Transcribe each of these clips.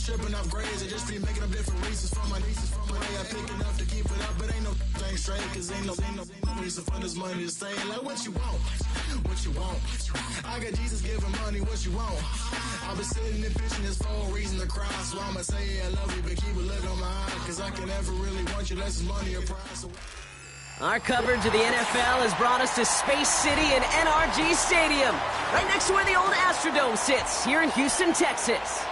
tripping off grades. I just be making up different reasons for my nieces. From my way I pick enough to keep it up, but ain't no thing straight. Cause ain't no reason for this money to stay. Like what you want, what you want. I got Jesus giving money, what you want. I've been sitting and pitching this for a reason to cry. So I'ma say I love you, but keep a look on my eye. Cause I can never really want you, less is money or prize. So our coverage of the NFL has brought us to Space City and NRG Stadium, right next to where the old Astrodome sits, here in Houston, Texas.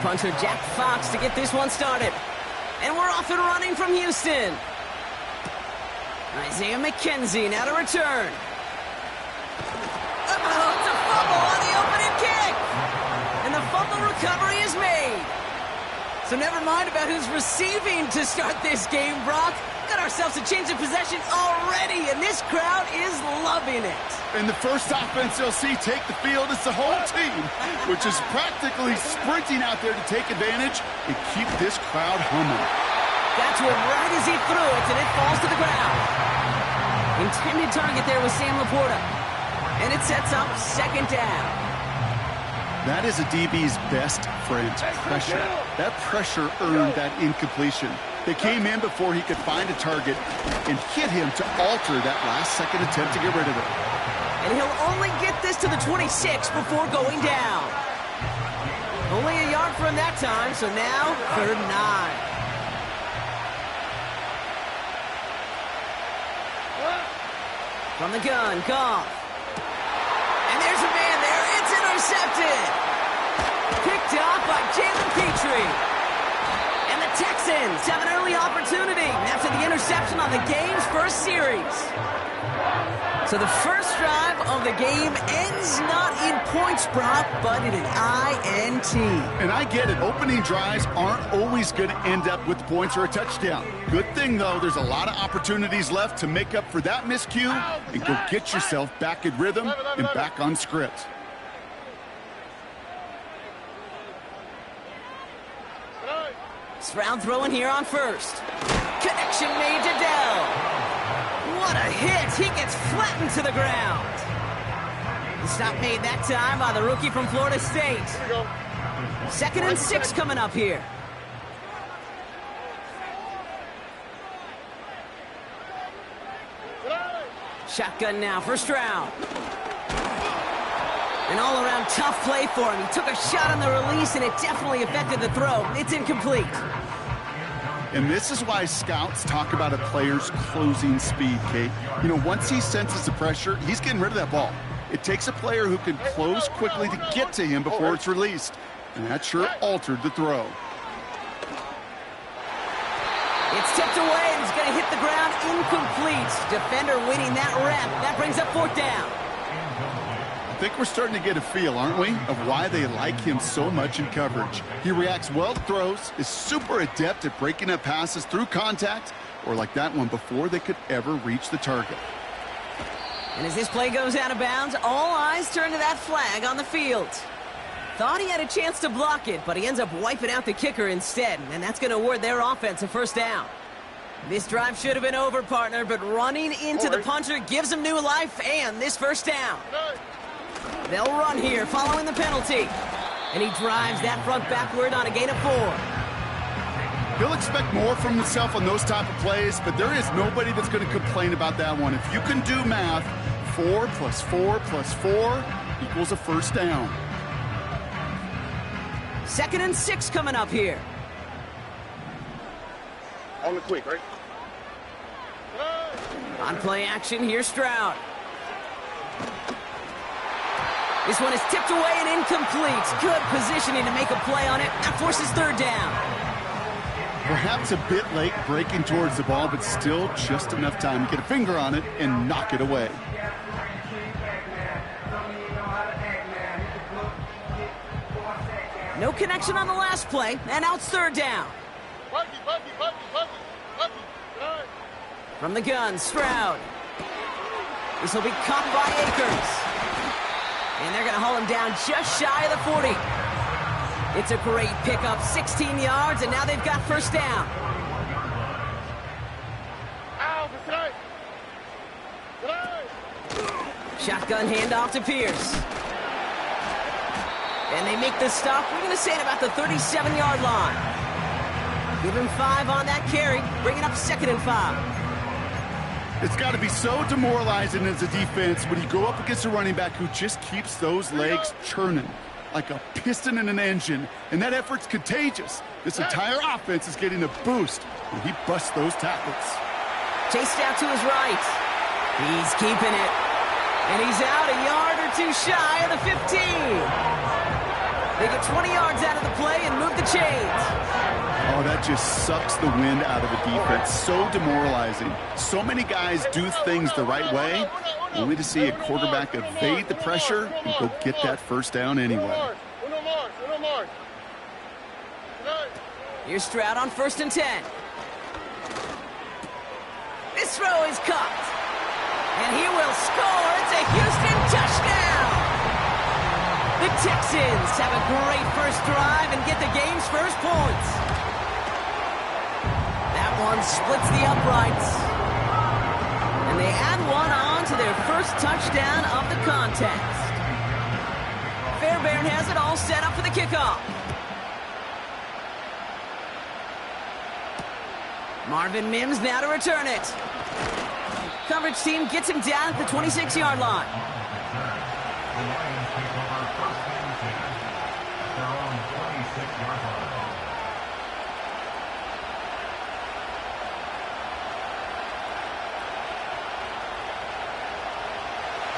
Punter Jack Fox to get this one started. And we're off and running from Houston. Isaiah McKenzie now to return. Uh-oh, it's a fumble on the opening kick. And the fumble recovery is made. So never mind about who's receiving to start this game, Brock. Got ourselves a change of possession already, and this crowd is loving it. And the first offense you'll see take the field is the whole team, which is practically sprinting out there to take advantage and keep this crowd humming. Got to him right as he threw it, and it falls to the ground. Intended target there was Sam Laporta. And it sets up second down. That is a DB's best friend, pressure. That pressure earned that incompletion. They came in before he could find a target and hit him to alter that last-second attempt to get rid of it. And he'll only get this to the 26 before going down. Only a yard for him that time, so now 3rd and 9. From the gun, Goff. And there's a man there. It's intercepted. Picked off by Jalen Petrie. And the Texans have an early opportunity after the interception on the game's first series. So the first drive of the game ends not in points, Brock, but in an INT. And I get it. Opening drives aren't always going to end up with points or a touchdown. Good thing, though, there's a lot of opportunities left to make up for that miscue and go get yourself back in rhythm and back on script. Stroud throwing here on first. Connection made to Dell. What a hit. He gets flattened to the ground. The stop made that time by the rookie from Florida State. 2nd and 6 coming up here. Shotgun now for Stroud. An all-around tough play for him. He took a shot on the release, and it definitely affected the throw. It's incomplete. And this is why scouts talk about a player's closing speed, Kate. You know, once he senses the pressure, he's getting rid of that ball. It takes a player who can close quickly to get to him before it's released. And that sure altered the throw. It's tipped away, and it's going to hit the ground incomplete. Defender winning that rep. That brings up 4th down. I think we're starting to get a feel, aren't we, of why they like him so much in coverage. He reacts well to throws, is super adept at breaking up passes through contact, or like that one before they could ever reach the target. And as this play goes out of bounds, all eyes turn to that flag on the field. Thought he had a chance to block it, but he ends up wiping out the kicker instead, and that's going to award their offense a 1st down. This drive should have been over, partner, but running into the punter gives him new life and this 1st down. They'll run here following the penalty. And he drives that front backward on a gain of 4. He'll expect more from himself on those type of plays, but there is nobody that's going to complain about that one. If you can do math, 4 + 4 + 4 equals a 1st down. 2nd and 6 coming up here. On the quick, right? On play action, here's Stroud. This one is tipped away and incomplete. Good positioning to make a play on it. That forces 3rd down. Perhaps a bit late breaking towards the ball, but still just enough time to get a finger on it and knock it away. No connection on the last play, and now it's 3rd down. From the gun, Stroud. This will be caught by Akers. And they're going to haul him down just shy of the 40. It's a great pickup, 16 yards, and now they've got first down. Shotgun handoff to Pierce. And they make the stop, we're going to say, at about the 37-yard line. Give him 5 on that carry, bringing up 2nd and 5. It's got to be so demoralizing as a defense when you go up against a running back who just keeps those legs churning like a piston in an engine, and that effort's contagious. This entire offense is getting a boost when he busts those tackles. Chased out to his right. He's keeping it. And he's out a yard or two shy of the 15. They get 20 yards out of the play and move the chains. Oh, that just sucks the wind out of a defense. So demoralizing. So many guys do things the right way, only to see a quarterback evade the pressure and go get that first down anyway. Here's Stroud on 1st and 10. This throw is caught. And he will score. It's a Houston touchdown. The Texans have a great first drive and get the game's first points. That one splits the uprights. And they add one on to their first touchdown of the contest. Fairbairn has it all set up for the kickoff. Marvin Mims now to return it. Coverage team gets him down at the 26-yard line.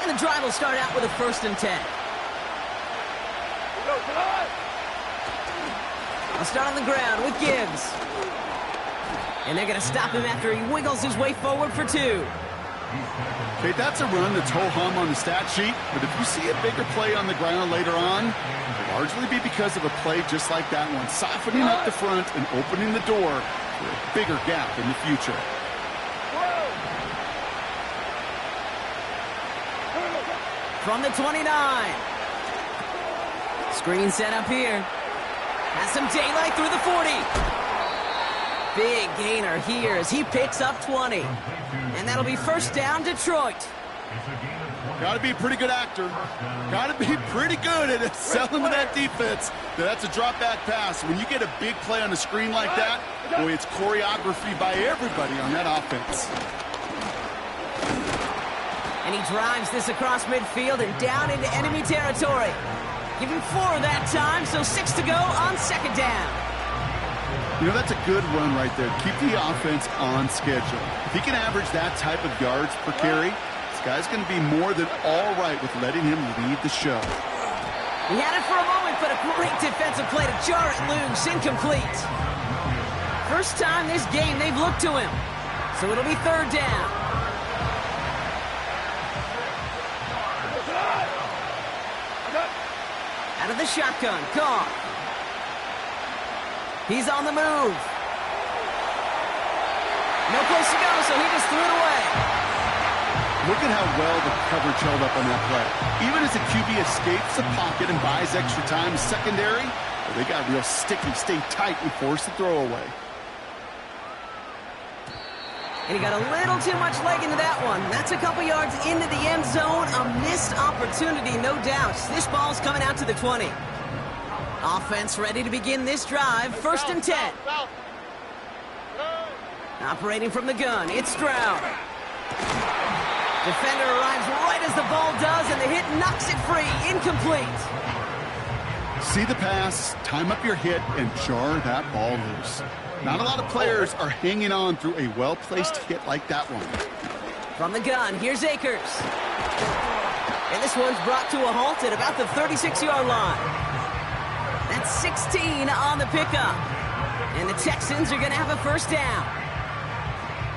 And the drive will start out with a 1st and 10. I'll start on the ground with Gibbs. And they're going to stop him after he wiggles his way forward for 2. Okay, that's a run that's ho-hum on the stat sheet, but if you see a bigger play on the ground later on, it'll largely be because of a play just like that one, softening up the front and opening the door for a bigger gap in the future. From the 29. Screen set up here. Has some daylight through the 40. Big gainer here as he picks up 20. And that'll be first down, Detroit. Got to be a pretty good actor. Got to be pretty good at selling to that defense. That's a drop-back pass. When you get a big play on a screen like that, boy, it's choreography by everybody on that offense. And he drives this across midfield and down into enemy territory. Give him 4 that time, so 6 to go on 2nd down. You know, that's a good run right there. Keep the offense on schedule. If he can average that type of yards per carry, this guy's going to be more than all right with letting him lead the show. He had it for a moment, but a great defensive play to jar it loose. Incomplete. First time this game they've looked to him. So it'll be 3rd down. Out of the shotgun, Carr. He's on the move. No place to go, so he just threw it away. Look at how well the coverage held up on that play. Even as the QB escapes the pocket and buys extra time secondary, well, they got real sticky, stay tight, and force the throwaway. And he got a little too much leg into that one. That's a couple yards into the end zone. A missed opportunity, no doubt. This ball's coming out to the 20. Offense ready to begin this drive. 1st and 10. Operating from the gun, it's Stroud. Defender arrives right as the ball does, and the hit knocks it free. Incomplete. See the pass, time up your hit, and jar that ball loose. Not a lot of players are hanging on through a well-placed hit like that one. From the gun, here's Akers. And this one's brought to a halt at about the 36-yard line. That's 16 on the pickup. And the Texans are going to have a first down.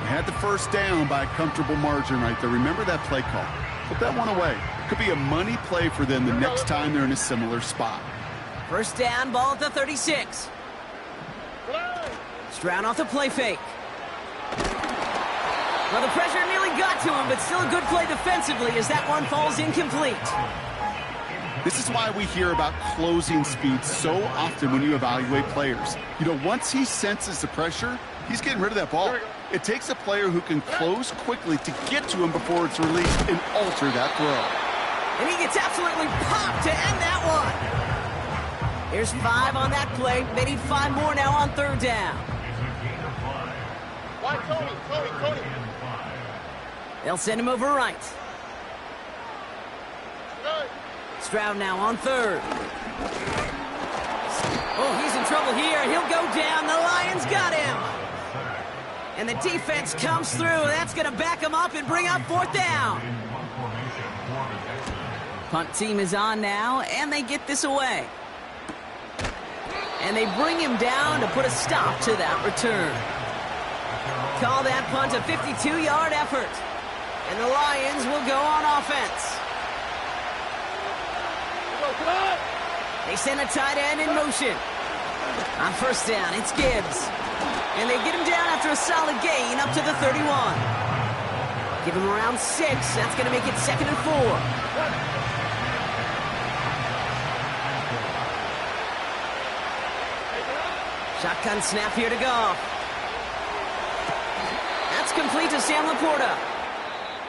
They had the first down by a comfortable margin right there. Remember that play call. Put that one away. Could be a money play for them the next time they're in a similar spot. First down, ball at the 36. Stroud off the play fake. Well, the pressure nearly got to him, but still a good play defensively as that one falls incomplete. This is why we hear about closing speed so often when you evaluate players. You know, once he senses the pressure, he's getting rid of that ball. It takes a player who can close quickly to get to him before it's released and alter that throw. And he gets absolutely popped to end that one. Here's 5 on that play. They need 5 more now on 3rd down. Cody. They'll send him over right. Stroud now on 3rd. Oh, he's in trouble here. He'll go down. The Lions got him. And the defense comes through. That's going to back him up and bring up 4th down. Punt team is on now, and they get this away. And they bring him down to put a stop to that return. Call that punt a 52-yard effort. And the Lions will go on offense. They send a tight end in motion. On 1st down, it's Gibbs. And they get him down after a solid gain up to the 31. Give him around 6. That's going to make it 2nd and 4. Shotgun snap here to Goff. That's complete to Sam Laporta.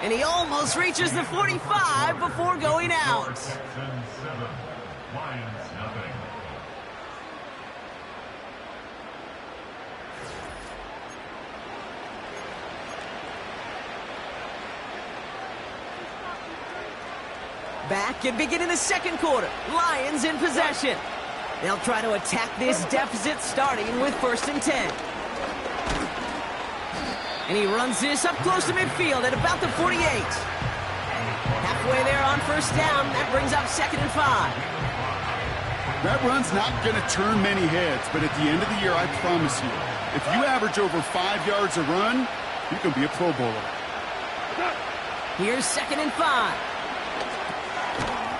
And he almost reaches the 45 before going out. Back and beginning the 2nd quarter. Lions in possession. They'll try to attack this deficit starting with 1st and 10. And he runs this up close to midfield at about the 48. Halfway there on 1st down. That brings up 2nd and 5. That run's not going to turn many heads, but at the end of the year, I promise you, if you average over 5 yards a run, you can be a Pro Bowler. Here's 2nd and 5.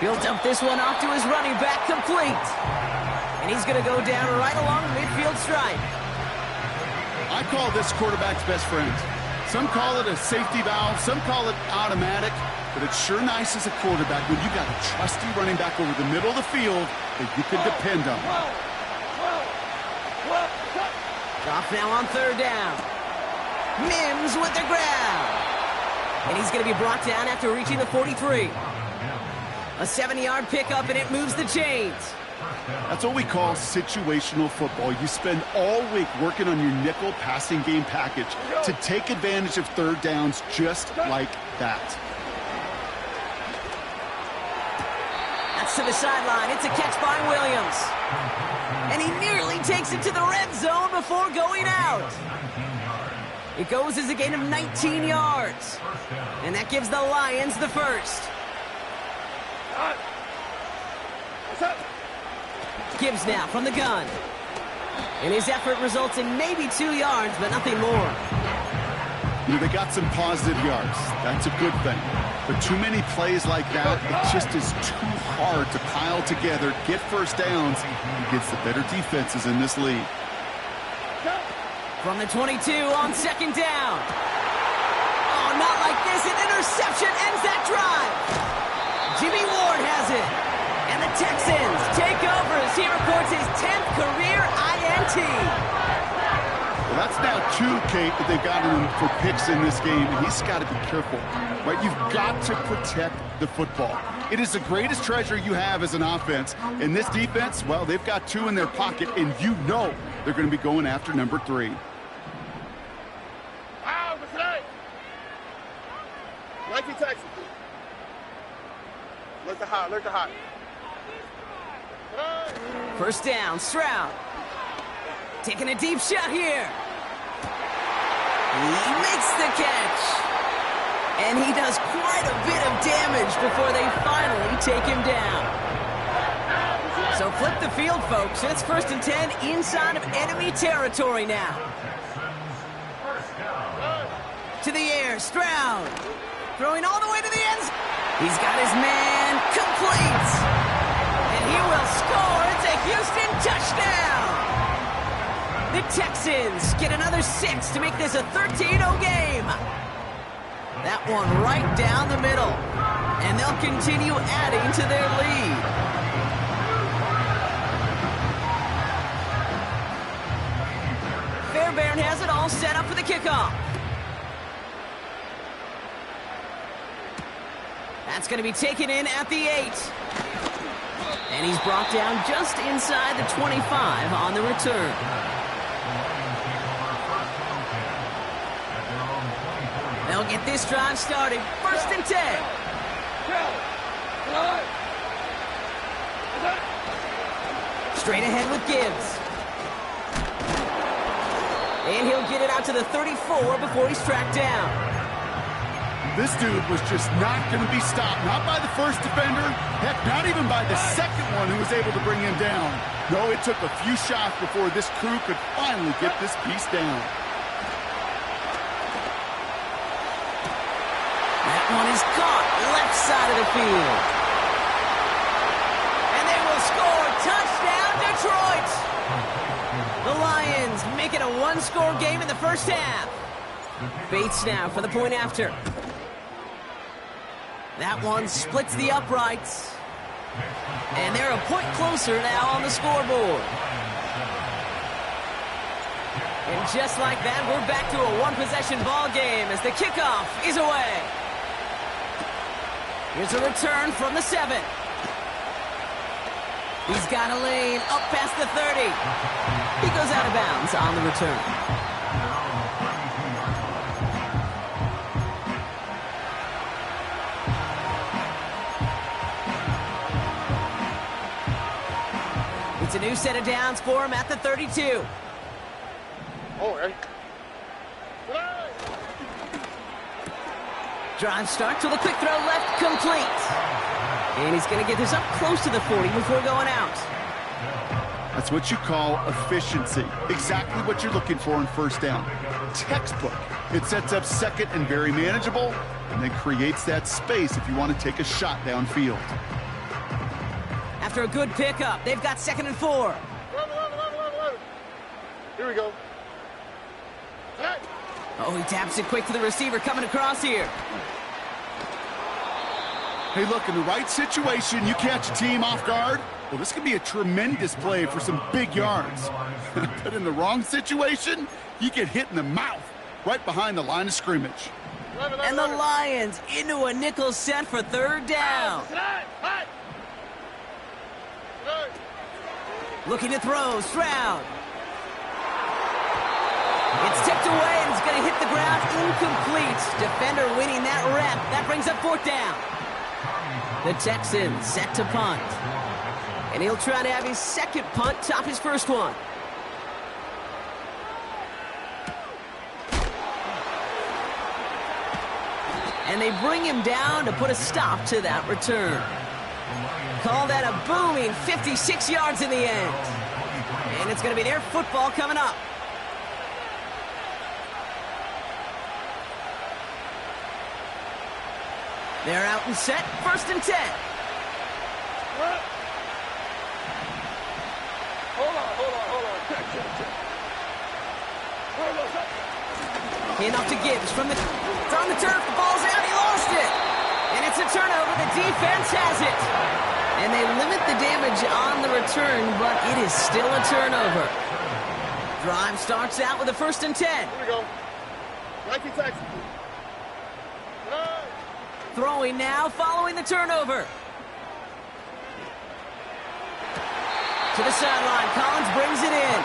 He'll dump this one off to his running back, complete. And he's going to go down right along the midfield stripe. I call this quarterback's best friend. Some call it a safety valve, some call it automatic, but it's sure nice as a quarterback when you got a trusty running back over the middle of the field that you can depend on. Off now on 3rd down. Mims with the grab. And he's going to be brought down after reaching the 43. A 70-yard pickup, and it moves the chains. That's what we call situational football. You spend all week working on your nickel passing game package to take advantage of 3rd downs just like that. That's to the sideline. It's a catch by Williams. And he nearly takes it to the red zone before going out. It goes as a gain of 19 yards. And that gives the Lions the 1st. Gibbs now from the gun. And his effort results in maybe 2 yards, but nothing more. You know, they got some positive yards. That's a good thing. But too many plays like that, it just is too hard to pile together, get 1st downs against the better defenses in this league. From the 22 on 2nd down. Oh, not like this. An interception ends that drive. Jimmy Ward has it. And the Texans take over as he records his 10th career INT. Well, that's now 2, Kate, that they've got him for picks in this game, and he's got to be careful, right? You've got to protect the football. It is the greatest treasure you have as an offense. In this defense, well, they've got 2 in their pocket, and you know they're going to be going after number 3. Alert the hot. 1st down, Stroud. Taking a deep shot here. He makes the catch. And he does quite a bit of damage before they finally take him down. So flip the field, folks. It's 1st and 10 inside of enemy territory now. To the air, Stroud. Throwing all the way to the end zone. He's got his man complete. And he will score. It's a Houston touchdown. The Texans get another 6 to make this a 13-0 game. That one right down the middle. And they'll continue adding to their lead. Fairbairn has it all set up for the kickoff. That's going to be taken in at the 8. And he's brought down just inside the 25 on the return. They'll get this drive started. 1st and 10. Straight ahead with Gibbs. And he'll get it out to the 34 before he's tracked down. This dude was just not going to be stopped. Not by the first defender. Heck, not even by the second one who was able to bring him down. No, it took a few shots before this crew could finally get this piece down. That one is caught left side of the field. And they will score. Touchdown, Detroit! The Lions make it a one-score game in the first half. Bates now for the point after. That one splits the uprights. And they're a point closer now on the scoreboard. And just like that, we're back to a one-possession ball game as the kickoff is away. Here's a return from the 7. He's got a lane up past the 30. He goes out of bounds on the return. It's a new set of downs for him at the 32. Drive starts with a quick throw left, complete. And he's going to get this up close to the 40 before going out. That's what you call efficiency. Exactly what you're looking for in first down. Textbook. It sets up second and very manageable, and then creates that space if you want to take a shot downfield. After a good pickup, they've got 2nd and 4. Here we go. Oh, he taps it quick to the receiver coming across here. Hey, look, in the right situation, you catch a team off guard. Well, this could be a tremendous play for some big yards. But in the wrong situation, you get hit in the mouth right behind the line of scrimmage. And the Lions into a nickel set for 3rd down. Looking to throw, Stroud. It's tipped away and it's going to hit the ground incomplete. Defender winning that rep. That brings up 4th down. The Texans set to punt. And he'll try to have his 2nd punt top his 1st one. And they bring him down to put a stop to that return. Call that a booming 56 yards in the end. And it's going to be their football coming up. They're out and set. 1st and 10. Hold on. Check. Hand off to Gibbs from it's on the turf. The ball's out. He lost it. And it's a turnover. The defense has it. And they limit the damage on the return, but it is still a turnover. Drive starts out with a 1st and 10. Here we go. Nike Texas. Throwing now following the turnover. To the sideline. Collins brings it in.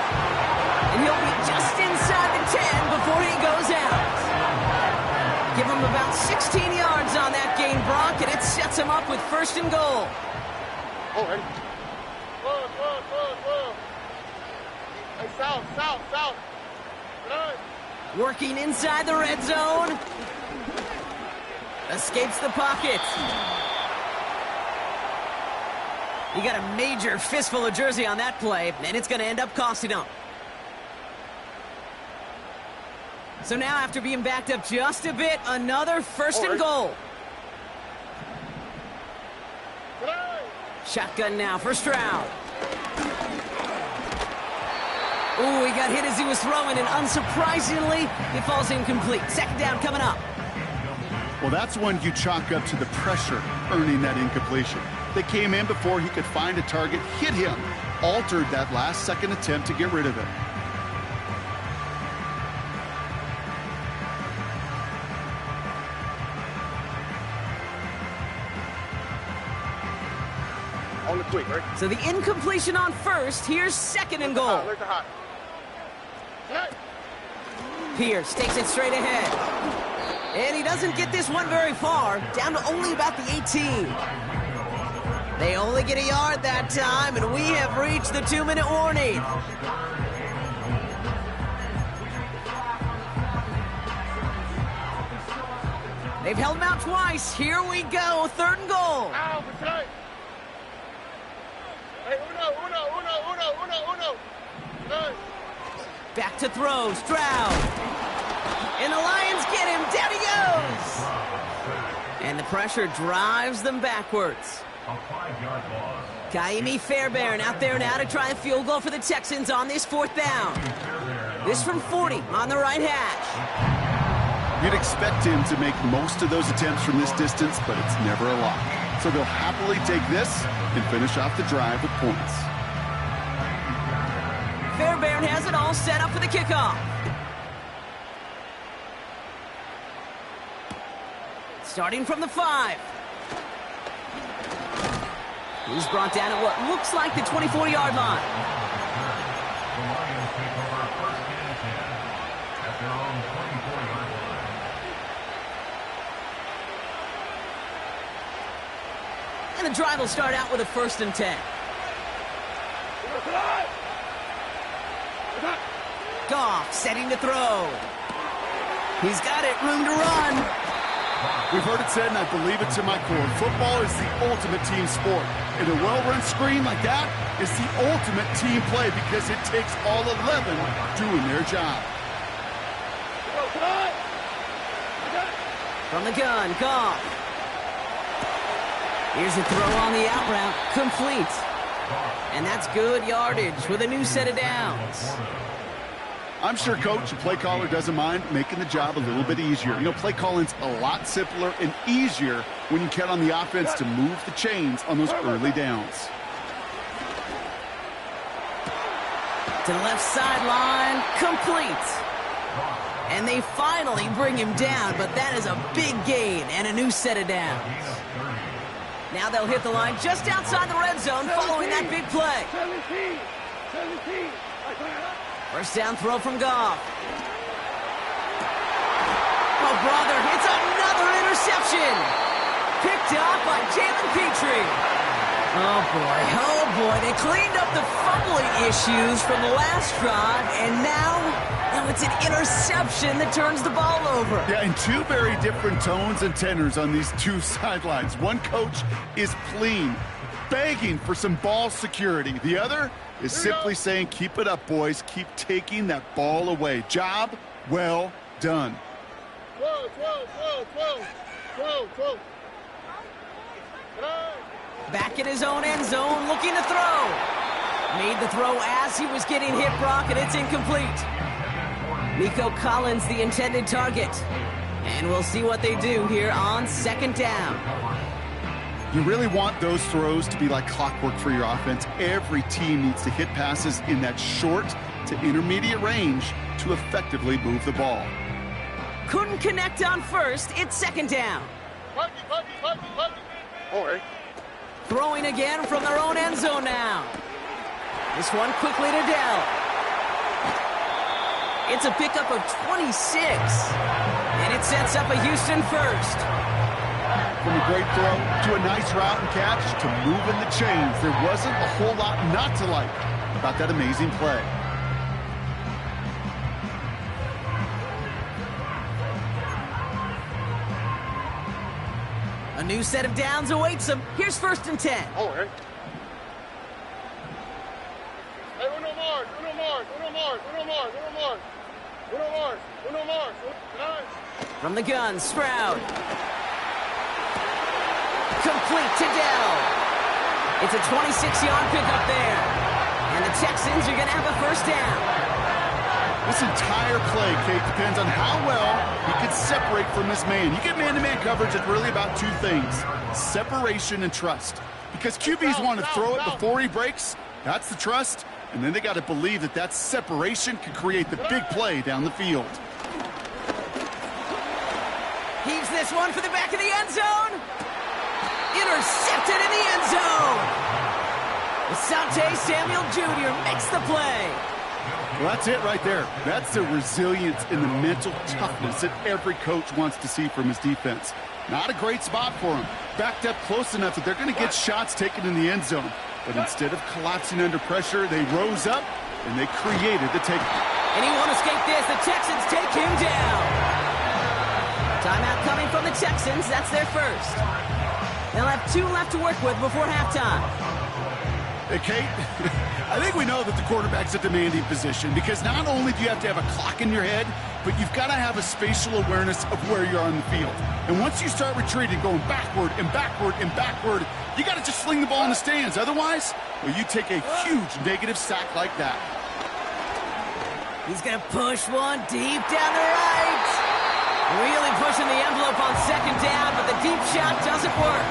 And he'll be just inside the 10 before he goes out. Give him about 16 yards on that gain, Brock, and it sets him up with 1st and goal. Oh, ready? Whoa. Hey, south. Run. Working inside the red zone. Escapes the pocket. He got a major fistful of jersey on that play, and it's going to end up costing him. So now, after being backed up just a bit, another 1st and goal. Shotgun now for Stroud. Ooh, he got hit as he was throwing, and unsurprisingly, it falls incomplete. 2nd down coming up. Well, that's one you chalk up to the pressure earning that incompletion. They came in before he could find a target, hit him, altered that last-second attempt to get rid of it. On the quick, right? So the incompletion on first. Here's second and goal. Where's the hot? Pierce takes it straight ahead. And he doesn't get this one very far, down to only about the 18. They only get a yard that time, and we have reached the 2-minute warning. They've held him out twice. Here we go, third and goal. Ow, hey, uno. Hey. Back to throw, Stroud. And the Lions get him. Down he goes. And the pressure drives them backwards. A 5-yard loss. Kaimi Fairbairn out there now to try a field goal for the Texans on this fourth down. This from 40 on the right hash. You'd expect him to make most of those attempts from this distance, but it's never a lot. So they'll happily take this and finish off the drive with points. Fairbairn has it all set up for the kickoff. Starting from the 5. He's brought down at what looks like the 24-yard line. The Lions take over first and 10 at their own 24-yard line. And the drive will start out with a 1st and 10. Goff setting to throw. He's got it, room to run. We've heard it said, and I believe it to my core, football is the ultimate team sport. And a well-run screen like that is the ultimate team play because it takes all 11 doing their job. From the gun, Goff. Here's a throw on the out route, complete. And that's good yardage with a new set of downs. I'm sure coach and play caller doesn't mind making the job a little bit easier. You know, play calling's a lot simpler and easier when you count on the offense to move the chains on those early downs. To the left sideline, complete. And they finally bring him down, but that is a big gain and a new set of downs. Now they'll hit the line just outside the red zone following that big play. 17. First down throw from Goff. Oh, brother, it's another interception. Picked up by Jalen Petrie. Oh, boy. They cleaned up the fumbling issues from the last drive, and now it's an interception that turns the ball over. Yeah, and two very different tones and tenors on these two sidelines. One coach is pleading, begging for some ball security. The other is simply saying, keep it up, boys. Keep taking that ball away. Job well done. 12. Back in his own end zone, looking to throw. Made the throw as he was getting hit, Brock, and it's incomplete. Nico Collins, the intended target. And we'll see what they do here on second down. You really want those throws to be like clockwork for your offense. Every team needs to hit passes in that short to intermediate range to effectively move the ball. Couldn't connect on first. It's second down. All right. Throwing again from their own end zone now. This one quickly to Dell. It's a pickup of 26. And it sets up a Houston first. From a great throw to a nice route and catch to moving the chains, there wasn't a whole lot not to like about that amazing play. A new set of downs awaits them. Here's first and 10. All right. Hey, uno Mars. From the gun, Stroud. Complete to Dell. It's a 26-yard pickup there. And the Texans are going to have a first down. This entire play, Kate, depends on how well he can separate from his man. You get man-to-man coverage, it's really about two things, separation and trust. Because QBs want to throw it before he breaks, that's the trust, and then they got to believe that that separation can create the big play down the field. Heaves this one for the back of the end zone. Intercepted in the end zone. Asante Samuel Jr. makes the play. Well, that's it right there. That's the resilience and the mental toughness that every coach wants to see from his defense. Not a great spot for him. Backed up close enough that they're going to get shots taken in the end zone. But instead of collapsing under pressure, they rose up and they created the take. And he won't escape this. The Texans take him down. Timeout coming from the Texans. That's their first. They'll have 2 left to work with before halftime. Hey, Kate, I think we know that the quarterback's a demanding position because not only do you have to have a clock in your head, but you've got to have a spatial awareness of where you are on the field. And once you start retreating, going backward and backward and backward, you got to just sling the ball in the stands. Otherwise, well, you take a huge negative sack like that. He's going to push one deep down the right. Really pushing the envelope on second down, but the deep shot doesn't work.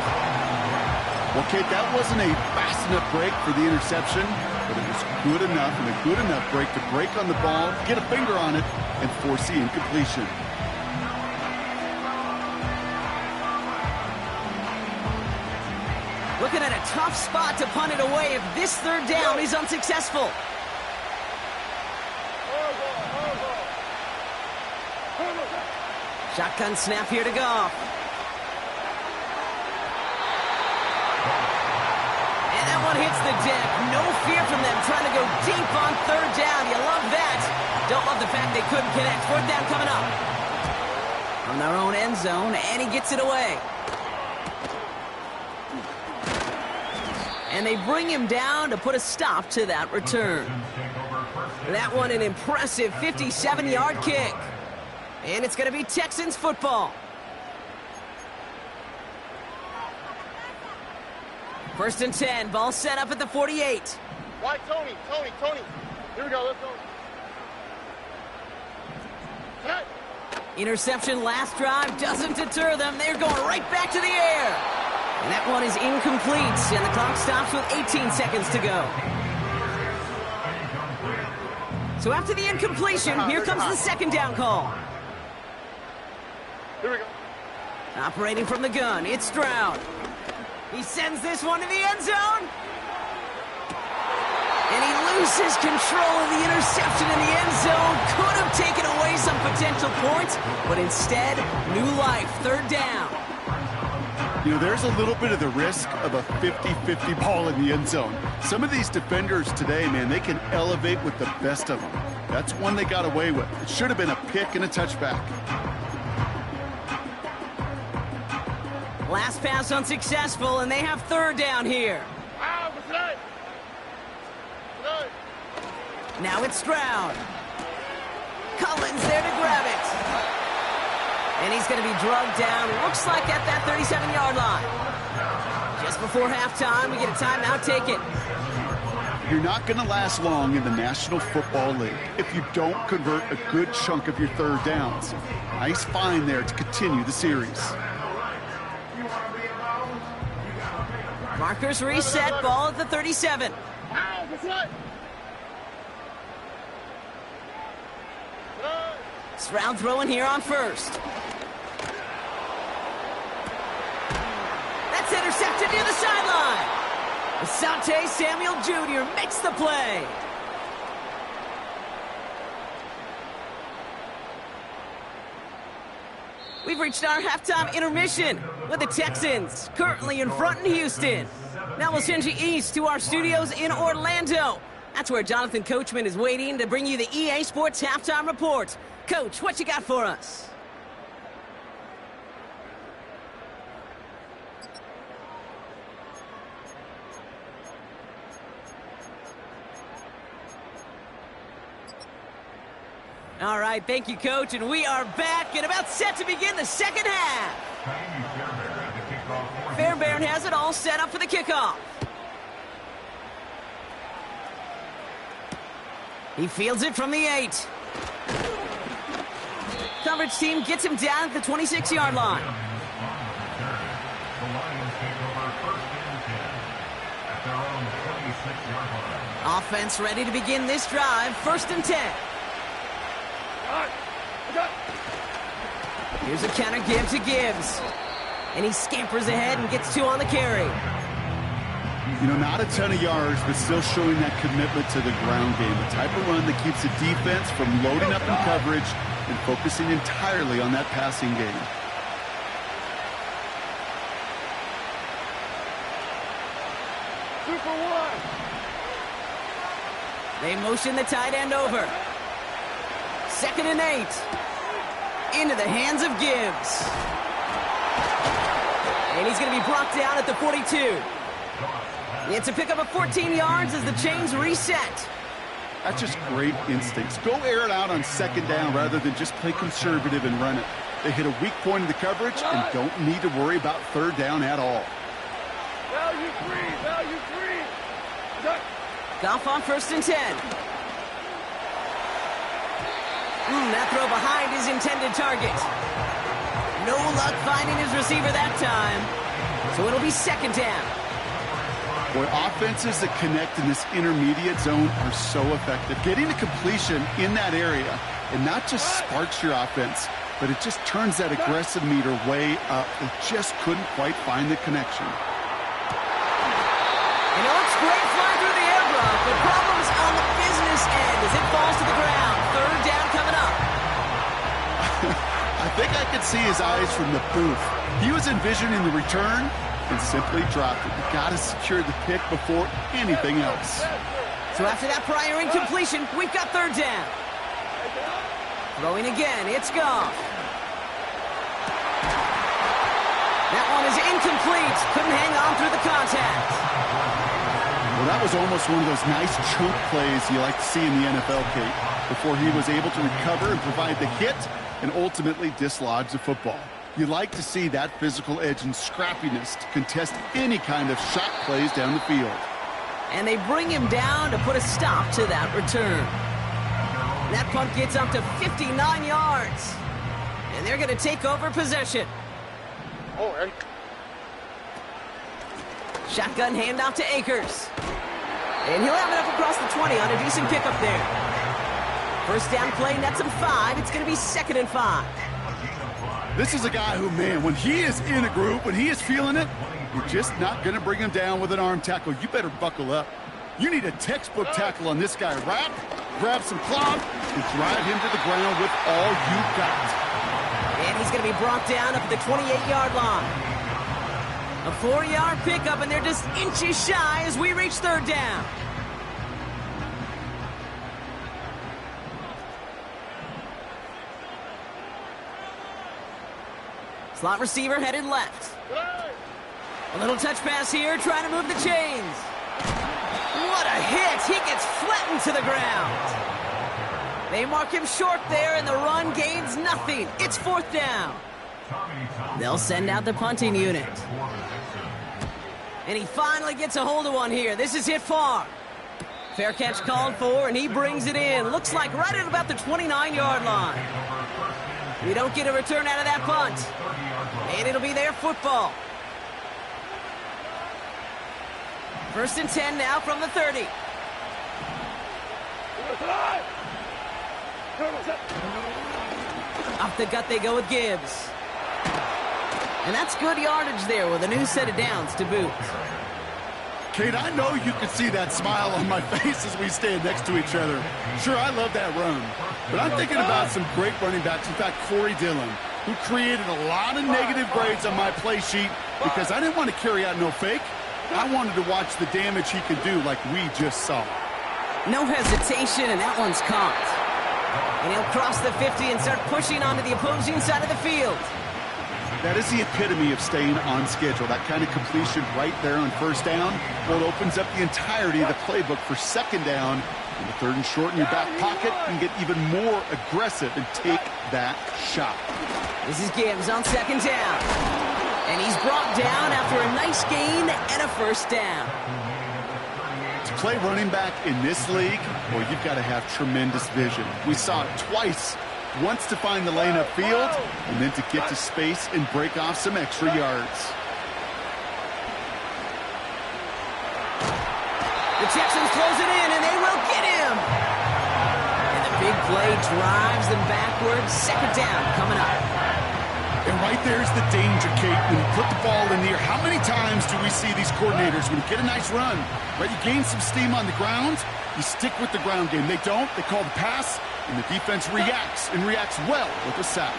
Well, Kate, that wasn't a fast enough break for the interception, but it was good enough and a good enough break to break on the ball, get a finger on it, and force the incompletion. Looking at a tough spot to punt it away if this third down is unsuccessful. Shotgun snap here to Goff. And that one hits the deck. No fear from them trying to go deep on third down. You love that. Don't love the fact they couldn't connect. Fourth down coming up. From their own end zone, and he gets it away. And they bring him down to put a stop to that return. That one an impressive 57-yard kick. And it's going to be Texans football. First and 10, ball set up at the 48. Right, Tony. Here we go, let's go. Hey. Interception last drive doesn't deter them. They're going right back to the air. And that one is incomplete, and the clock stops with 18 seconds to go. So after the incompletion, here comes the second down call. Here we go. Operating from the gun, it's Stroud. He sends this one to the end zone. And he loses control of the interception in the end zone. Could have taken away some potential points, but instead, new life, third down. You know, there's a little bit of the risk of a 50-50 ball in the end zone. Some of these defenders today, man, they can elevate with the best of them. That's one they got away with. It should have been a pick and a touchback. Last pass unsuccessful, and they have third down here. Now it's Stroud. Collins there to grab it. And he's going to be drugged down, looks like at that 37-yard line. Just before halftime, we get a timeout, take it. You're not going to last long in the National Football League if you don't convert a good chunk of your third downs. Nice find there to continue the series. Markers reset, ball at the 37. Stroud throwing here on first. That's intercepted near the sideline. Asante Samuel Jr. makes the play. We've reached our halftime intermission with the Texans currently in front in Houston. Now we'll send you east to our studios in Orlando. That's where Jonathan Coachman is waiting to bring you the EA Sports Halftime Report. Coach, what you got for us? All right, thank you, Coach, and we are back and about set to begin the second half. Fairbairn has it all set up for the kickoff. He fields it from the 8. coverage team gets him down at the 26-yard line. The Lions take over first and 10 at their own 26-yard line. Offense ready to begin this drive. First and 10. Here's a counter give to Gibbs. And he scampers ahead and gets 2 on the carry. You know, not a ton of yards, but still showing that commitment to the ground game. The type of run that keeps the defense from loading up in coverage and focusing entirely on that passing game. Super one. They motion the tight end over. 2nd and 8. Into the hands of Gibbs. And he's going to be brought down at the 42. It's a pickup of 14 yards as the chains reset. That's just great instincts. Go air it out on 2nd down rather than just play conservative and run it. They hit a weak point in the coverage and don't need to worry about 3rd down at all. Value three. Value three. Goff on 1st and 10. That throw behind his intended target. No luck finding his receiver that time. So it'll be 2nd down. Boy, offenses that connect in this intermediate zone are so effective. Getting a completion in that area, and not just sparks your offense, but it just turns that aggressive meter way up. They just couldn't quite find the connection. And it looks great flying through the air, bro, but problems on the business end as it falls to the ground. 3rd down coming up. I think I could see his eyes from the booth. He was envisioning the return and simply dropped it. You got to secure the pick before anything else. So after that prior incompletion, we've got 3rd down. Throwing again, it's Goff. That one is incomplete. Couldn't hang on through the contact. Well, that was almost one of those nice chunk plays you like to see in the NFL, Kate, before he was able to recover and provide the hit and ultimately dislodge the football. You like to see that physical edge and scrappiness to contest any kind of shot plays down the field. And they bring him down to put a stop to that return. That punt gets up to 59 yards. And they're going to take over possession. Oh, and Shotgun handoff to Akers. And he'll have it up across the 20 on a decent pickup there. 1st down play, nets him 5. It's going to be 2nd and 5. This is a guy who, man, when he is in a group, when he is feeling it, you're just not going to bring him down with an arm tackle. You better buckle up. You need a textbook tackle on this guy. Wrap, grab some cloth, and drive him to the ground with all you got. And he's going to be brought down up at the 28-yard line. A 4-yard pickup, and they're just inches shy as we reach 3rd down. Slot receiver headed left. A little touch pass here, trying to move the chains. What a hit! He gets flattened to the ground. They mark him short there, and the run gains nothing. It's 4th down. They'll send out the punting unit. And he finally gets a hold of one here. This is hit far. Fair catch called for, and he brings it in. Looks like right at about the 29-yard line. We don't get a return out of that punt. And it'll be their football. 1st and 10 now from the 30. Off the gut they go with Gibbs. And that's good yardage there with a new set of downs to boot. Kate, I know you can see that smile on my face as we stand next to each other. Sure, I love that run. But I'm thinking about some great running backs. In fact, Corey Dillon, who created a lot of negative grades on my play sheet because I didn't want to carry out no fake. I wanted to watch the damage he could do like we just saw. No hesitation, and that one's caught. And he'll cross the 50 and start pushing onto the opposing side of the field. That is the epitome of staying on schedule. That kind of completion right there on 1st down. Well, it opens up the entirety of the playbook for 2nd down. In the 3rd and short in your back pocket, you can get even more aggressive and take that shot. This is Gibbs on 2nd down. And he's brought down after a nice gain and a 1st down. To play running back in this league, well, you've got to have tremendous vision. We saw it twice Wants to find the lane upfield and then to get to space and break off some extra yards. The Texans close it in, and they will get him. And the big play drives them backwards. Second down coming up. And right there's the danger, Kate. When you put the ball in the air, how many times do we see these coordinators, when you get a nice run, right, you gain some steam on the ground, you stick with the ground game. They don't. They call the pass, and the defense reacts, and reacts well with a sack.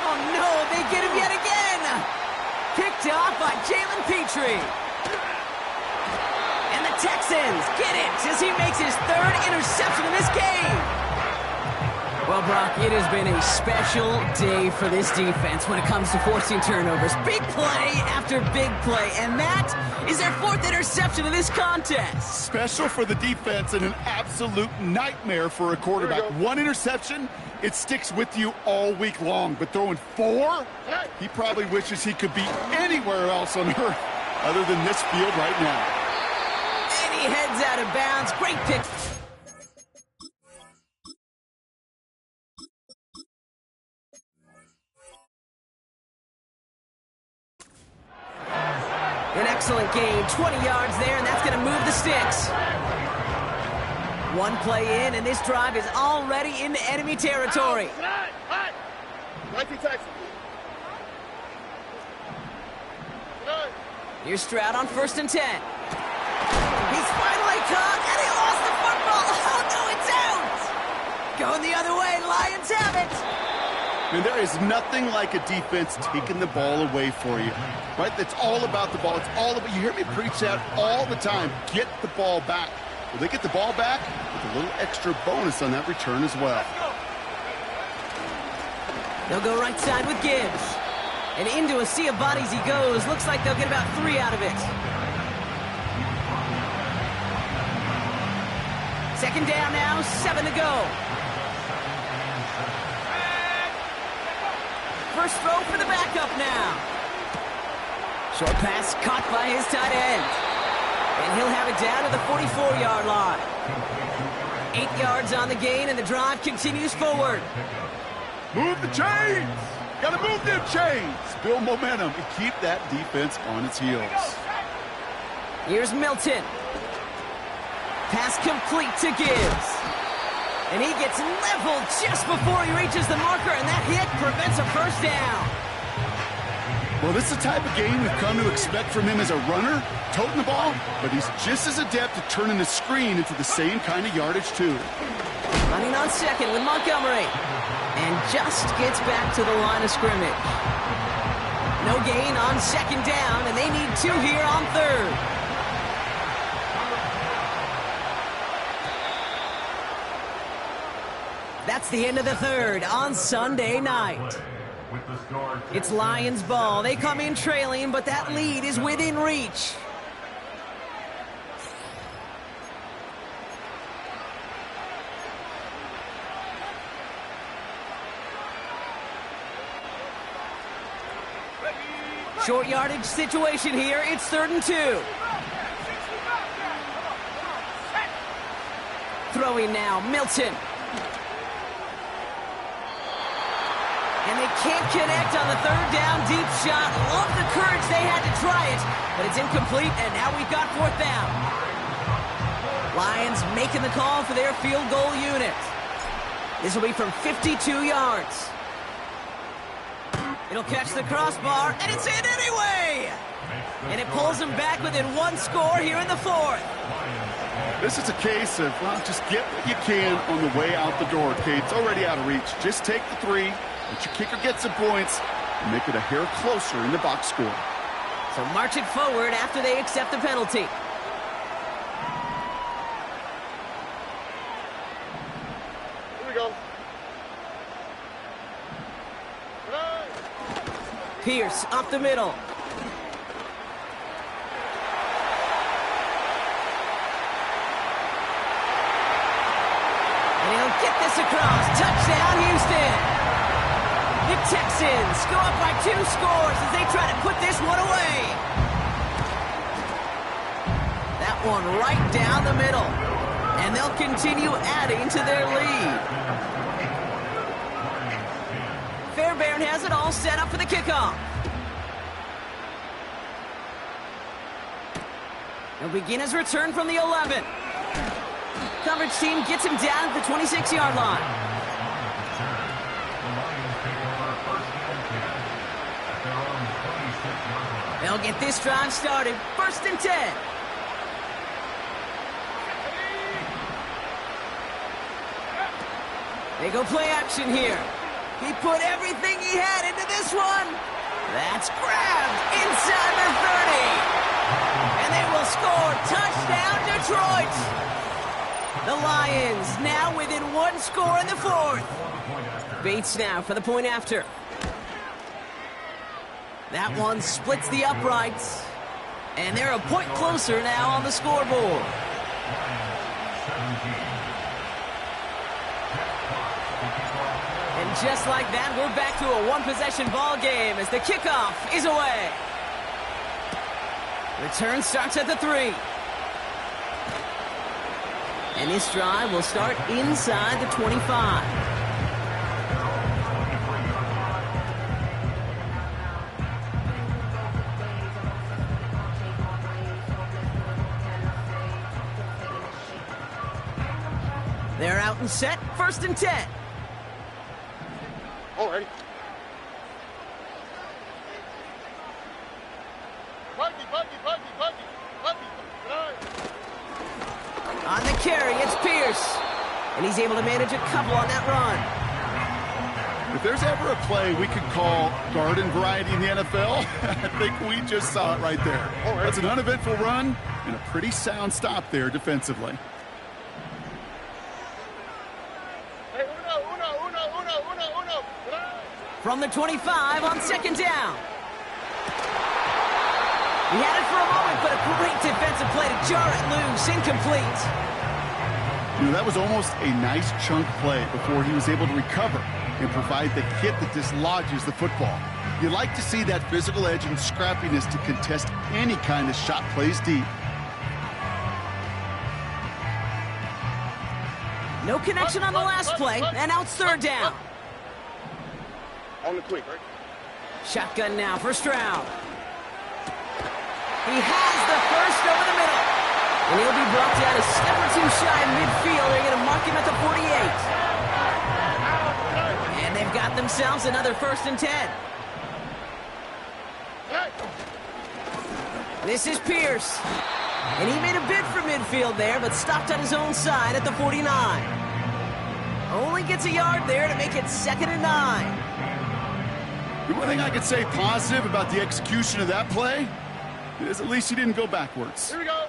Oh, no, they get him yet again. Picked off by Jalen Petrie. And the Texans get it as he makes his third interception in this game. Well, Brock, it has been a special day for this defense when it comes to forcing turnovers. Big play after big play, and that is their fourth interception in this contest. Special for the defense and an absolute nightmare for a quarterback. One interception, it sticks with you all week long, but throwing 4, he probably wishes he could be anywhere else on earth other than this field right now. And he heads out of bounds. Great pick. An excellent gain, 20 yards there, and that's going to move the sticks. One play in, and this drive is already into enemy territory. Here's Stroud on 1st and 10. He's finally caught, and he lost the football. Oh, no, it's out. Going the other way, Lions have it. And there is nothing like a defense taking the ball away for you, right? That's all about the ball. It's all about, you hear me preach that all the time. Get the ball back. Well, they get the ball back with a little extra bonus on that return as well. They'll go right side with Gibbs. And into a sea of bodies he goes. Looks like they'll get about 3 out of it. Second down now, 7 to go. First throw for the backup now. Short pass caught by his tight end. And he'll have it down to the 44-yard line. 8 yards on the gain, and the drive continues forward. Move the chains! Gotta move them chains! Build momentum and keep that defense on its heels. Here's Milton. Pass complete to Gibbs. And he gets leveled just before he reaches the marker, and that hit prevents a first down. Well, this is the type of game we've come to expect from him as a runner, toting the ball, but he's just as adept at turning the screen into the same kind of yardage, too. Running on second with Montgomery. And just gets back to the line of scrimmage. No gain on second down, and they need 2 here on third. That's the end of the third on Sunday night. It's Lions ball. They come in trailing, but that lead is within reach. Short yardage situation here. It's 3rd and 2. Throwing now, Milton. And they can't connect on the 3rd down deep shot. Love the courage they had to try it, but it's incomplete, and now we've got 4th down. Lions making the call for their field goal unit. This will be from 52 yards. It'll catch the crossbar, and it's in anyway! And it pulls them back within 1 score here in the 4th. This is a case of, well, just get what you can on the way out the door, okay? It's already out of reach. Just take the 3, let your kicker get some points, and make it a hair closer in the box score. So march it forward after they accept the penalty. Here we go. Pierce up the middle. And he'll get this across. Touchdown, Houston. The Texans go up by 2 scores as they try to put this one away. That one right down the middle. And they'll continue adding to their lead. Fairbairn has it all set up for the kickoff. He'll begin his return from the 11. Coverage team gets him down at the 26-yard line. They'll get this drive started. 1st and 10. They go play action here. He put everything he had into this one. That's grabbed inside the 30. And they will score. Touchdown, Detroit. The Lions now within 1 score in the 4th. Bates now for the point after. That one splits the uprights. And they're a point closer now on the scoreboard. And just like that, we're back to a one-possession ball game as the kickoff is away. Return starts at the 3. And this drive will start inside the 25. They're out and set. 1st and 10. Alrighty. Buggy. On the carry, it's Pierce. And he's able to manage a couple on that run. If there's ever a play we could call garden variety in the NFL, I think we just saw it right there. That's an uneventful run and a pretty sound stop there defensively. Hey, uno. From the 25 on 2nd down. He had it for a moment, but a great defensive play to jar it loose. Incomplete. You know, that was almost a nice chunk play before he was able to recover and provide the hit that dislodges the football. You like to see that physical edge and scrappiness to contest any kind of shot plays deep. No connection on the last play, and now it's 3rd down. On the quick, right? Shotgun now for Stroud. He has the first over the middle. And he'll be brought down a step or 2 shy of midfield. They're going to mark him at the 48. And they've got themselves another 1st and 10. This is Pierce. And he made a bid for midfield there, but stopped on his own side at the 49. Only gets a yard there to make it 2nd and 9. The one thing I could say positive about the execution of that play is at least he didn't go backwards. Here we go.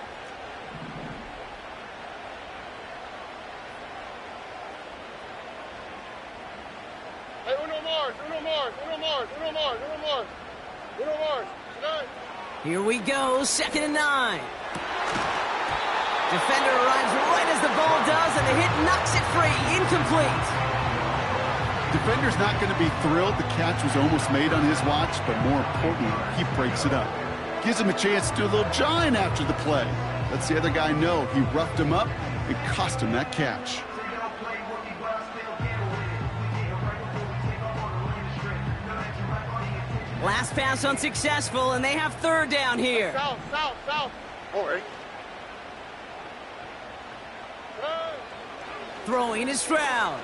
Hey, uno Mars. Here we go, 2nd and 9. Defender arrives right as the ball does, and the hit knocks it free. Incomplete. Defender's not going to be thrilled the catch was almost made on his watch, but more importantly, he breaks it up. Gives him a chance to do a little jawing after the play. Lets the other guy know he roughed him up and cost him that catch. Last pass unsuccessful, and they have 3rd down here. South. All right. Throwing is Stroud.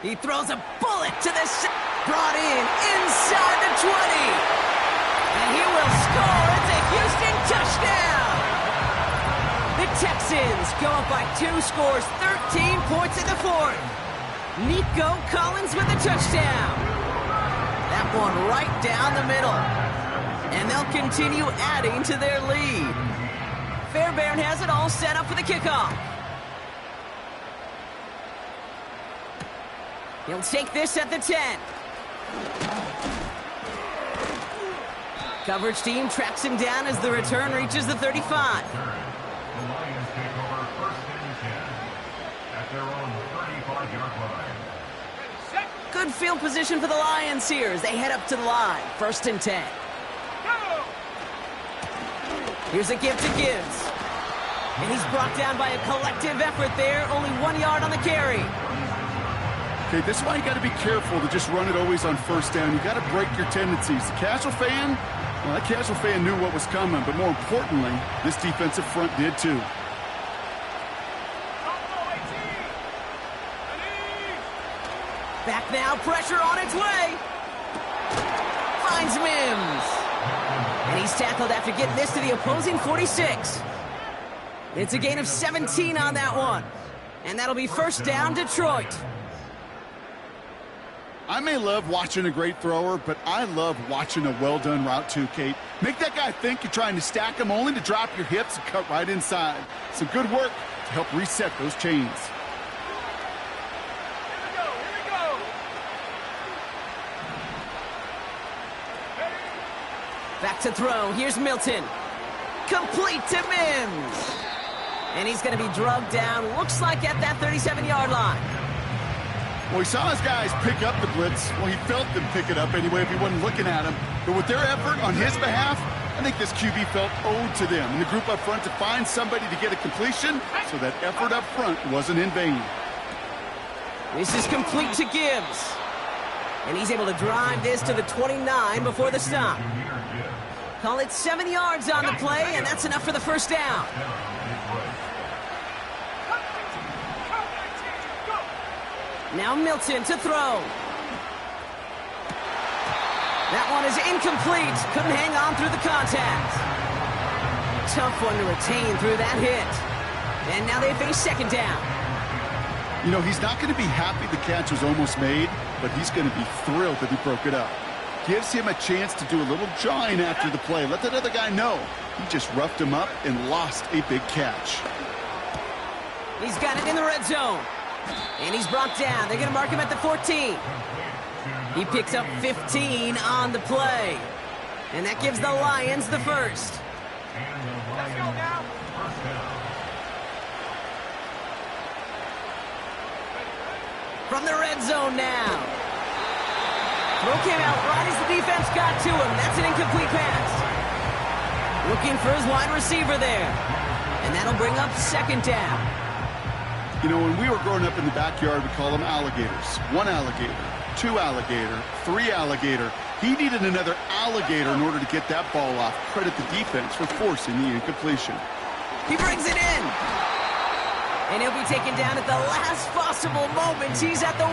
He throws a bullet to the brought in inside the 20. And he will score. It's a Houston touchdown. The Texans go up by 2 scores, 13 points in the 4th. Nico Collins with the touchdown. That one right down the middle. And they'll continue adding to their lead. Fairbairn has it all set up for the kickoff. He'll take this at the 10. Coverage team tracks him down as the return reaches the 35. The Lions take over 1st and 10 at their own 35-yard line. Good field position for the Lions here as they head up to the line. 1st and 10. Here's a give to Gibbs. And he's brought down by a collective effort there. Only 1 yard on the carry. Okay, this is why you got to be careful to just run it always on first down. You got to break your tendencies. The casual fan, well, that casual fan knew what was coming, but more importantly, this defensive front did too. Back now, pressure on its way. Finds Mims. And he's tackled after getting this to the opposing 46. It's a gain of 17 on that one. And that'll be first down, Detroit. I may love watching a great thrower, but I love watching a well-done route too, Kate. Make that guy think you're trying to stack him only to drop your hips and cut right inside. Some good work to help reset those chains. Back to throw. Here's Milton. Complete to Mims. And he's going to be drugged down, looks like at that 37-yard line. Well, he saw his guys pick up the blitz. Well, he felt them pick it up anyway if he wasn't looking at him. But with their effort on his behalf, I think this QB felt owed to them and the group up front to find somebody to get a completion, so that effort up front wasn't in vain. This is complete to Gibbs. And he's able to drive this to the 29 before the stop. Call it 7 yards on the play, and that's enough for the first down. Now Milton to throw. That one is incomplete. Couldn't hang on through the contact. Tough one to retain through that hit. And now they face second down. You know, he's not going to be happy the catch was almost made, but he's going to be thrilled that he broke it up. Gives him a chance to do a little jawing after the play. Let that other guy know he just roughed him up and lost a big catch. He's got it in the red zone. And he's brought down. They're going to mark him at the 14. He picks up 15 on the play. And that gives the Lions the first. Let's go now. First down. From the red zone now. Throw came out right as the defense got to him. That's an incomplete pass. Looking for his wide receiver there. And that'll bring up second down. You know, when we were growing up in the backyard, we call them alligators. 1 alligator, 2 alligator, 3 alligator. He needed another alligator in order to get that ball off. Credit the defense for forcing the incompletion. He brings it in. And he'll be taken down at the last possible moment. He's at the 1.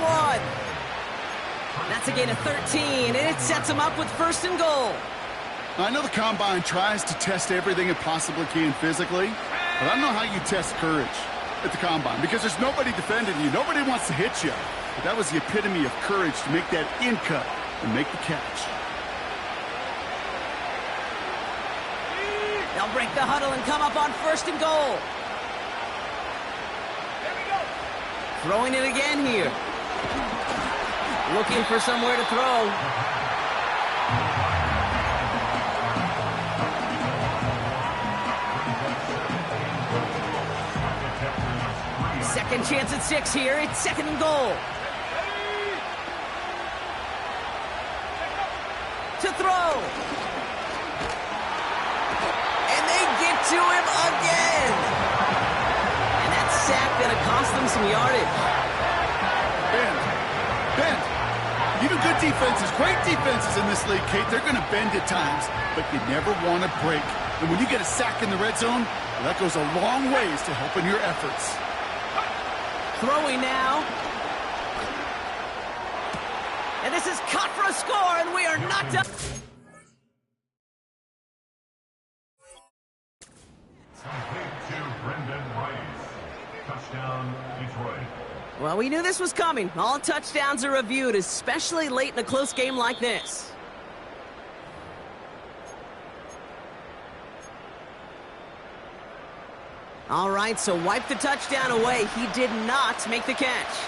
That's a gain of 13, and it sets him up with first and goal. I know the Combine tries to test everything it possibly can physically, but I don't know how you test courage at the Combine, because there's nobody defending you. Nobody wants to hit you. But that was the epitome of courage to make that in cut and make the catch. They'll break the huddle and come up on first and goal. Throwing it again here. Looking for somewhere to throw. Second chance at 6 here. It's second and goal. To throw. And they get to him again. And that sack going to cost them some yardage. Bend. Even good defenses, great defenses in this league, Kate, they're going to bend at times, but you never want to break. And when you get a sack in the red zone, well, that goes a long ways to helping your efforts. Throwing now. And this is caught for a score, and we are not done. Complete to Brendan Rice. Touchdown, Detroit. Well, we knew this was coming. All touchdowns are reviewed, especially late in a close game like this. All right, so wipe the touchdown away. He did not make the catch.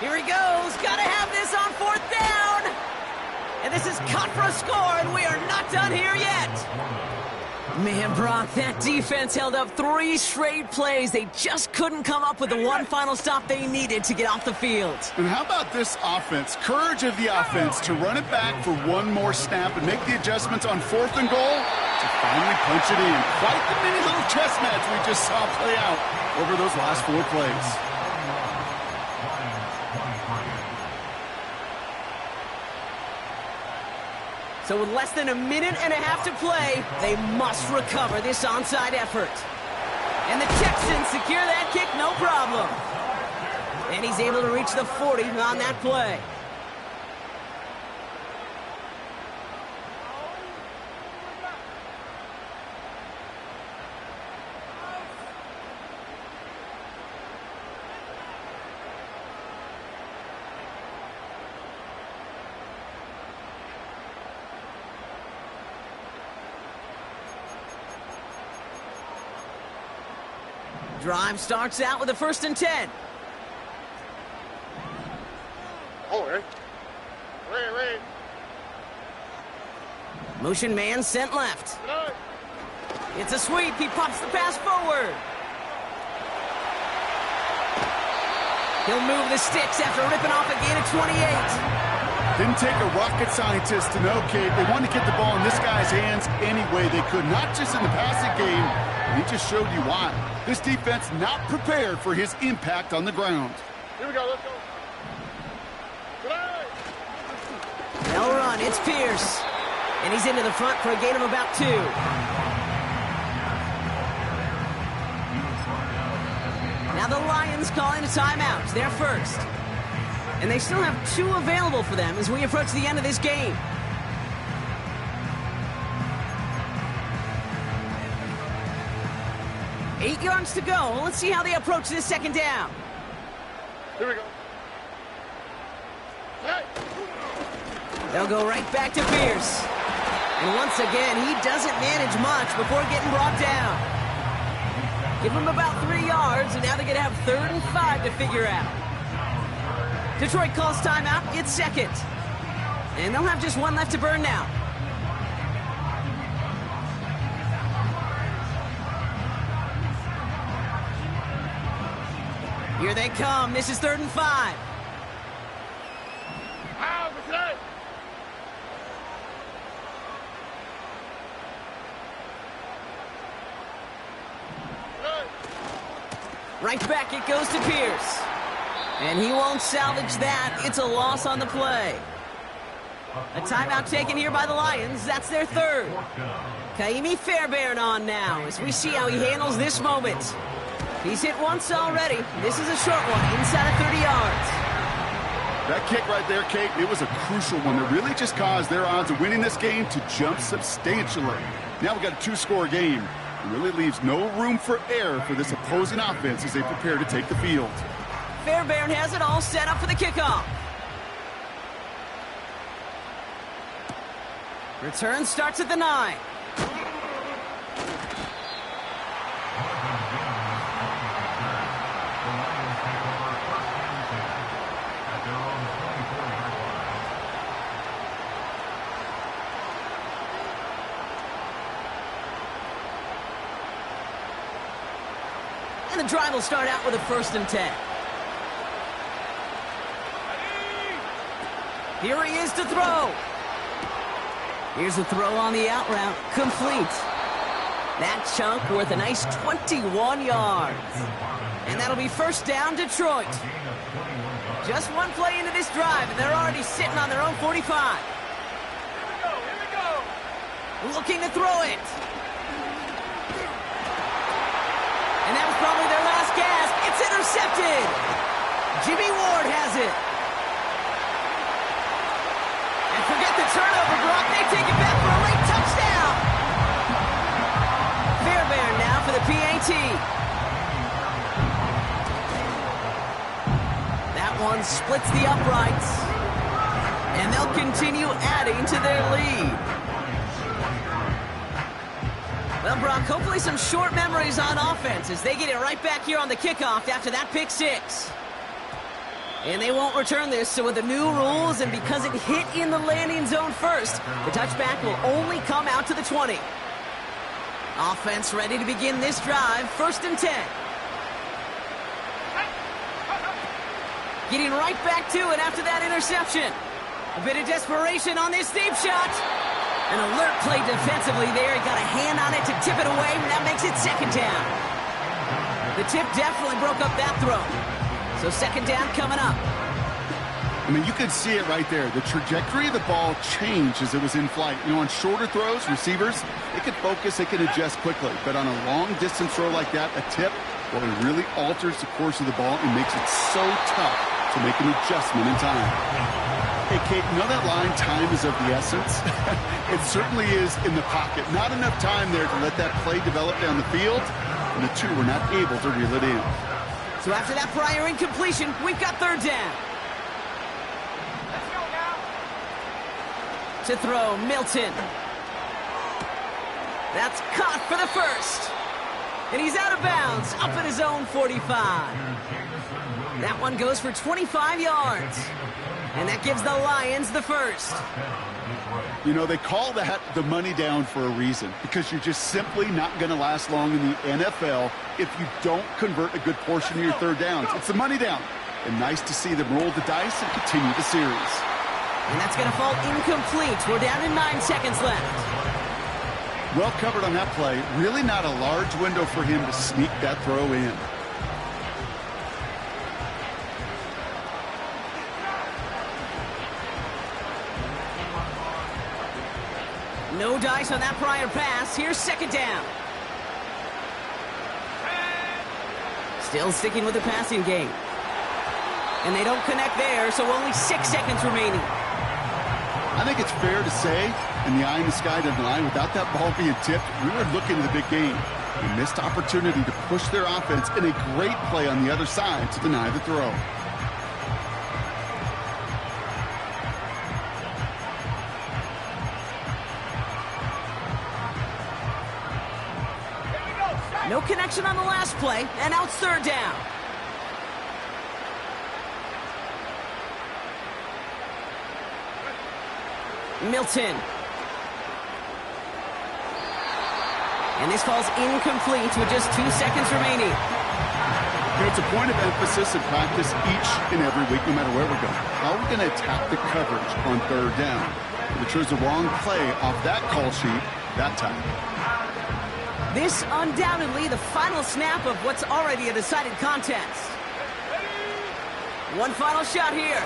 Here he goes. Got to have this on 4th down. And this is caught for a score, and we are not done here yet. Man, Brock, that defense held up 3 straight plays. They just couldn't come up with the one final stop they needed to get off the field. And how about this offense? Courage of the offense to run it back for one more snap and make the adjustments on 4th and goal to finally punch it in. Quite the mini little chess match we just saw play out over those last 4 plays. So with less than a minute and a half to play, they must recover this onside effort. And the Texans secure that kick, no problem. And he's able to reach the 40 on that play. Drive starts out with a 1st and 10. Oh, Ray. Ray. Motion man sent left. Tonight. It's a sweep. He pops the pass forward. He'll move the sticks after ripping off a gain of 28. Didn't take a rocket scientist to know, Kate. They wanted to get the ball in this guy's hands any way they could, not just in the passing game. He just showed you why. This defense not prepared for his impact on the ground. Here we go, let's go. Tonight. They'll run. It's Pierce. And he's into the front for a gain of about 2. Now the Lions calling a timeout. They're first. And they still have 2 available for them as we approach the end of this game. Eight yards to go. Let's see how they approach this 2nd down. Here we go. Hey. They'll go right back to Pierce. And once again, he doesn't manage much before getting brought down. Give him about 3 yards, and now they're going to have 3rd and 5 to figure out. Detroit calls timeout. It's 2nd. And they'll have just 1 left to burn now. Here they come. This is 3rd and 5. Right back it goes to Pierce. And he won't salvage that. It's a loss on the play. A timeout taken here by the Lions. That's their 3rd. Kaimi Fairbairn on now as we see how he handles this moment. He's hit once already. This is a short one, inside of 30 yards. That kick right there, Kate, it was a crucial one that really just caused their odds of winning this game to jump substantially. Now we've got a 2-score game. It really leaves no room for error for this opposing offense as they prepare to take the field. Fairbairn has it all set up for the kickoff. Return starts at the 9. And the drive will start out with a 1st and 10. Here he is to throw. Here's the throw on the out route. Complete. That chunk worth a nice 21 yards. And that'll be 1st down, Detroit. Just 1 play into this drive, and they're already sitting on their own 45. Here we go. Looking to throw it. And that was probably their last gasp. It's intercepted. Jimmy Ward has it. And forget the turnover, Brock. They take it back for a late touchdown. Fairbairn now for the PAT. That one splits the uprights. And they'll continue adding to their lead. Well, Brock, hopefully some short memories on offense as they get it right back here on the kickoff after that pick 6. And they won't return this, so with the new rules and because it hit in the landing zone first, the touchback will only come out to the 20. Offense ready to begin this drive. 1st and 10. Getting right back to it after that interception. A bit of desperation on this deep shot. An alert play defensively there. He got a hand on it to tip it away, and that makes it 2nd down. The tip definitely broke up that throw. So 2nd down coming up. I mean, you could see it right there. The trajectory of the ball changed as it was in flight. You know, on shorter throws, receivers, they could focus, they could adjust quickly. But on a long-distance throw like that, a tip, well, it really alters the course of the ball and makes it so tough to make an adjustment in time. Hey, Kate, you know that line, time is of the essence? It certainly is in the pocket. Not enough time there to let that play develop down the field, and the two were not able to reel it in. So after that prior incompletion, we've got 3rd down. To throw, Milton. That's caught for the 1st. And he's out of bounds, up at his own 45. That one goes for 25 yards. And that gives the Lions the 1st. You know, they call that the money down for a reason, because you're just simply not going to last long in the NFL if you don't convert a good portion of your 3rd downs. It's the money down. And nice to see them roll the dice and continue the series. And that's going to fall incomplete. We're down to 9 seconds left. Well covered on that play. Really not a large window for him to sneak that throw in. No dice on that prior pass. Here's 2nd down. Still sticking with the passing game. And they don't connect there, so only 6 seconds remaining. I think it's fair to say, and the eye in the sky doesn't lie, without that ball being tipped, we were looking at the big game. A missed opportunity to push their offense in a great play on the other side to deny the throw. No connection on the last play, and now it's 3rd down. Milton. And this falls incomplete with just 2 seconds remaining. It's a point of emphasis and practice each and every week, no matter where we're going. How are we going to attack the coverage on 3rd down? We chose the wrong play off that call sheet that time. This undoubtedly the final snap of what's already a decided contest. One final shot here.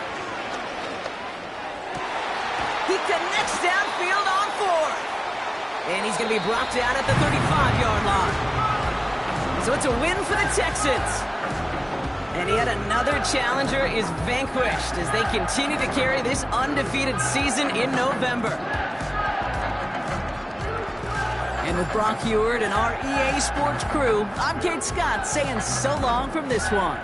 He connects downfield on 4th. And he's going to be brought down at the 35-yard line. So it's a win for the Texans. And yet another challenger is vanquished as they continue to carry this undefeated season in November. And with Brock Heward and our EA Sports crew, I'm Kate Scott saying so long from this one.